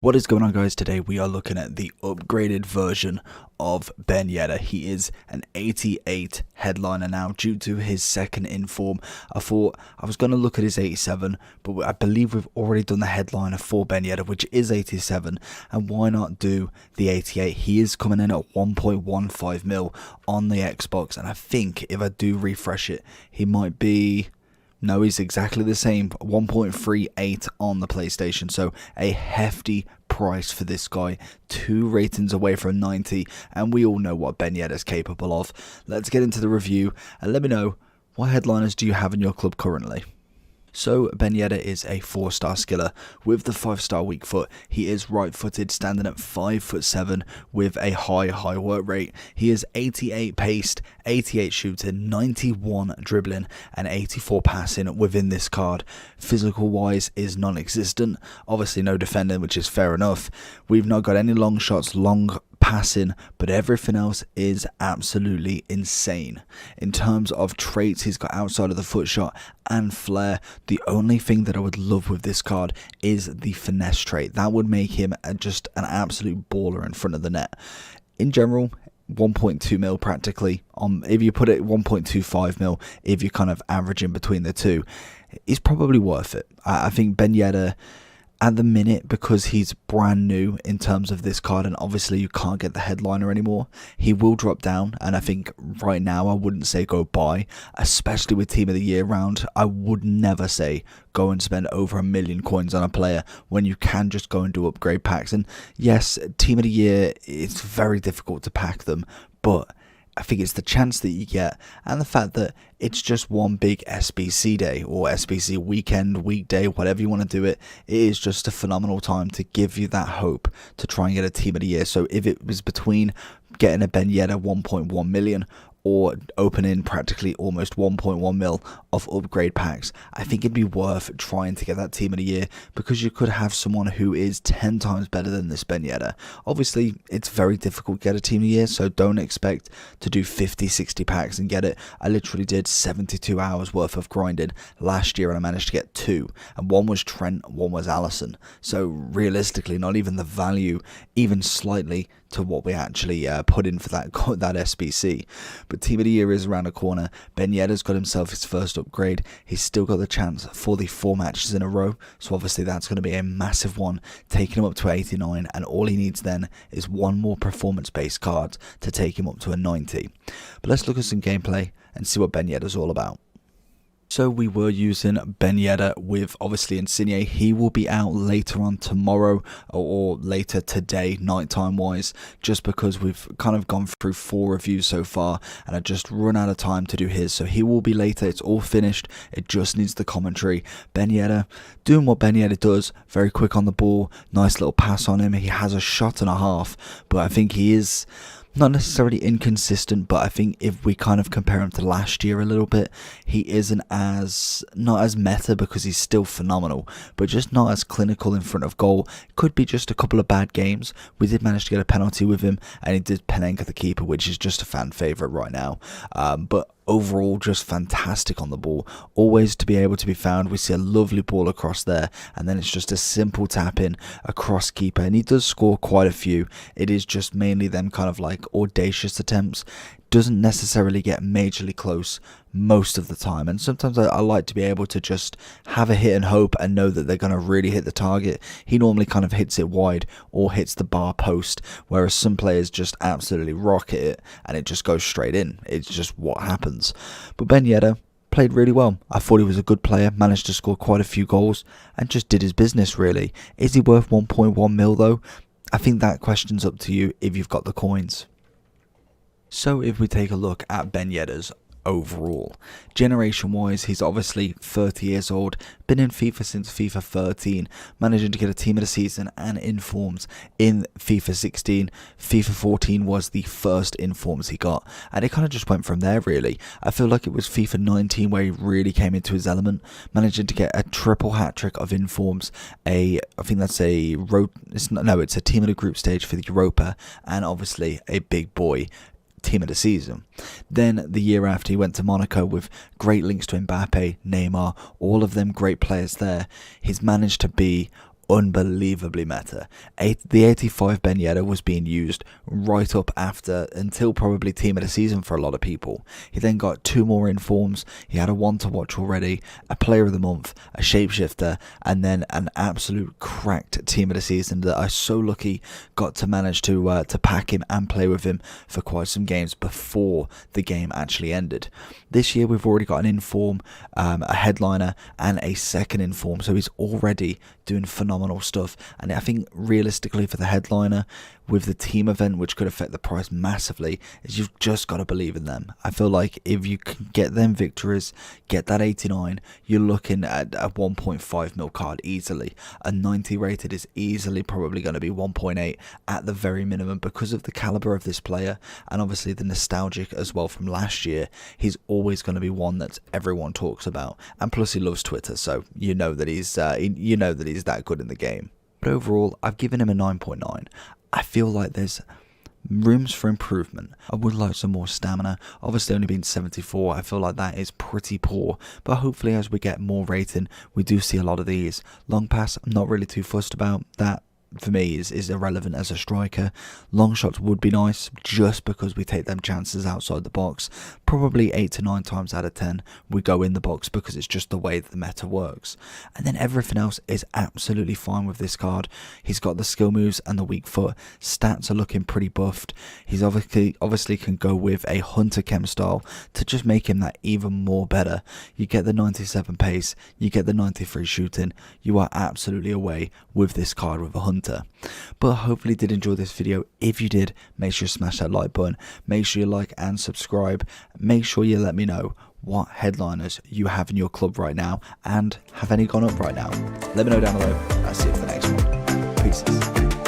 What is going on, guys? Today we are looking at the upgraded version of Ben Yedder. He is an 88 headliner now due to his second inform. I thought I was going to look at his 87, but I believe we've already done the headliner for Ben Yedder, which is 87, and why not do the 88? He is coming in at 1.15 mil on the Xbox, and I think if I do refresh it, he might be... No, he's exactly the same, 1.38 on the PlayStation, so a hefty price for this guy, 2 ratings away from 90, and we all know what Ben Yedder is capable of. Let's get into the review, and let me know, what headliners do you have in your club currently? So Ben Yedder is a 4-star skiller with the 5-star weak foot. He is right-footed, standing at 5'7" with a high work rate. He is 88 paced, 88 shooting, 91 dribbling, and 84 passing within this card. Physical wise is non-existent. Obviously no defending, which is fair enough. We've not got any long shots, long passing, but everything else is absolutely insane. In terms of traits, he's got outside of the foot shot and flair. The only thing that I would love with this card is the finesse trait. That would make him just an absolute baller in front of the net. In general, 1.2 mil practically. If you put it 1.25 mil, if you're kind of averaging between the two, is probably worth it. I think Ben Yedder, at the minute, because he's brand new in terms of this card, and obviously you can't get the headliner anymore, he will drop down, and I think right now I wouldn't say go buy, especially with Team of the Year round. I would never say go and spend over 1 million coins on a player when you can just go and do upgrade packs. And yes, Team of the Year, it's very difficult to pack them, but I think it's the chance that you get, and the fact that it's just one big SBC day or SBC weekend, weekday, whatever you want to do it. It is just a phenomenal time to give you that hope to try and get a Team of the Year. So if it was between getting a Ben Yedder 1.1 million or opening practically almost 1.1 mil of upgrade packs, I think it'd be worth trying to get that Team of the Year, because you could have someone who is 10 times better than this Ben Yedder. Obviously, it's very difficult to get a Team of the Year, so don't expect to do 50-60 packs and get it. I literally did 72 hours worth of grinding last year, and I managed to get 2, and one was Trent, one was Allison. So realistically, not even the value, even slightly, to what we actually put in for that SBC. But Team of the Year is around the corner. Ben Yedder's got himself his first upgrade. He's still got the chance for the 4 matches in a row, so obviously that's going to be a massive one, taking him up to 89, and all he needs then is one more performance-based card to take him up to a 90. But let's look at some gameplay and see what Ben Yedder's all about. So we were using Ben Yedder with obviously Insigne. He will be out later on tomorrow or later today, nighttime wise, just because we've kind of gone through 4 reviews so far and I just run out of time to do his. So he will be later. It's all finished. It just needs the commentary. Ben Yedder doing what Ben Yedder does, very quick on the ball, nice little pass on him. He has a shot and a half, but I think he is not necessarily inconsistent, but I think if we kind of compare him to last year a little bit, he isn't as, not as meta, because he's still phenomenal, but just not as clinical in front of goal. Could be just a couple of bad games. We did manage to get a penalty with him, and he did Penenka the keeper, which is just a fan favourite right now. But overall, just fantastic on the ball, always to be able to be found. We see a lovely ball across there, and then it's just a simple tap in across keeper, and he does score quite a few. It is just mainly them kind of like audacious attempts. Doesn't necessarily get majorly close most of the time, and sometimes I like to be able to just have a hit and hope and know that they're going to really hit the target. He normally kind of hits it wide or hits the bar post, whereas some players just absolutely rocket it and it just goes straight in. It's just what happens. But Ben Yedder played really well. I thought he was a good player, managed to score quite a few goals and just did his business really. Is he worth 1.1 mil though? I think that question's up to you if you've got the coins. So if we take a look at Ben Yedder's overall, generation wise, he's obviously 30 years old, been in FIFA since FIFA 13, managing to get a Team of the Season and informs in FIFA 16. FIFA 14 was the first informs he got, and it kind of just went from there really. I feel like it was FIFA 19 where he really came into his element, managing to get a triple hat trick of informs, I think that's it's a Team of the Group stage for the Europa, and obviously a big boy Team of the Season. Then the year after, he went to Monaco with great links to Mbappe, Neymar, all of them great players there. He's managed to be unbelievably meta. The 85 Ben Yedder was being used right up after until probably team of the season for a lot of people. He then got 2 more informs. He had a one to watch already, a player of the month, a shapeshifter, and then an absolute cracked team of the season that I so lucky got to manage to pack him and play with him for quite some games before the game actually ended. This year we've already got an inform, a headliner, and a second inform, so he's already doing phenomenal stuff. And I think realistically for the headliner, with the team event, which could affect the price massively, is you've just got to believe in them. I feel like if you can get them victories, get that 89, you're looking at a 1.5 mil card easily. A 90 rated is easily probably going to be 1.8 at the very minimum because of the caliber of this player, and obviously the nostalgic as well from last year. He's always going to be one that everyone talks about, and plus he loves Twitter, so you know that he's that good in the game. But overall, I've given him a 9.9. I feel like there's rooms for improvement. I would like some more stamina. Obviously only being 74, I feel like that is pretty poor, but hopefully as we get more rating, we do see a lot of these. Long pass, I'm not really too fussed about that. For me is irrelevant as a striker. Long shots would be nice just because we take them chances outside the box. Probably 8 to 9 times out of 10 we go in the box because it's just the way that the meta works. And then everything else is absolutely fine with this card. He's got the skill moves and the weak foot. Stats are looking pretty buffed. He's obviously can go with a hunter chem style to just make him that even more better. You get the 97 pace, you get the 93 shooting. You are absolutely away with this card with a hunter. But hopefully you did enjoy this video. If you did, make sure you smash that like button, make sure you like and subscribe, make sure you let me know what headliners you have in your club right now and have any gone up right now. Let me know down below. I'll see you for the next one. Peace.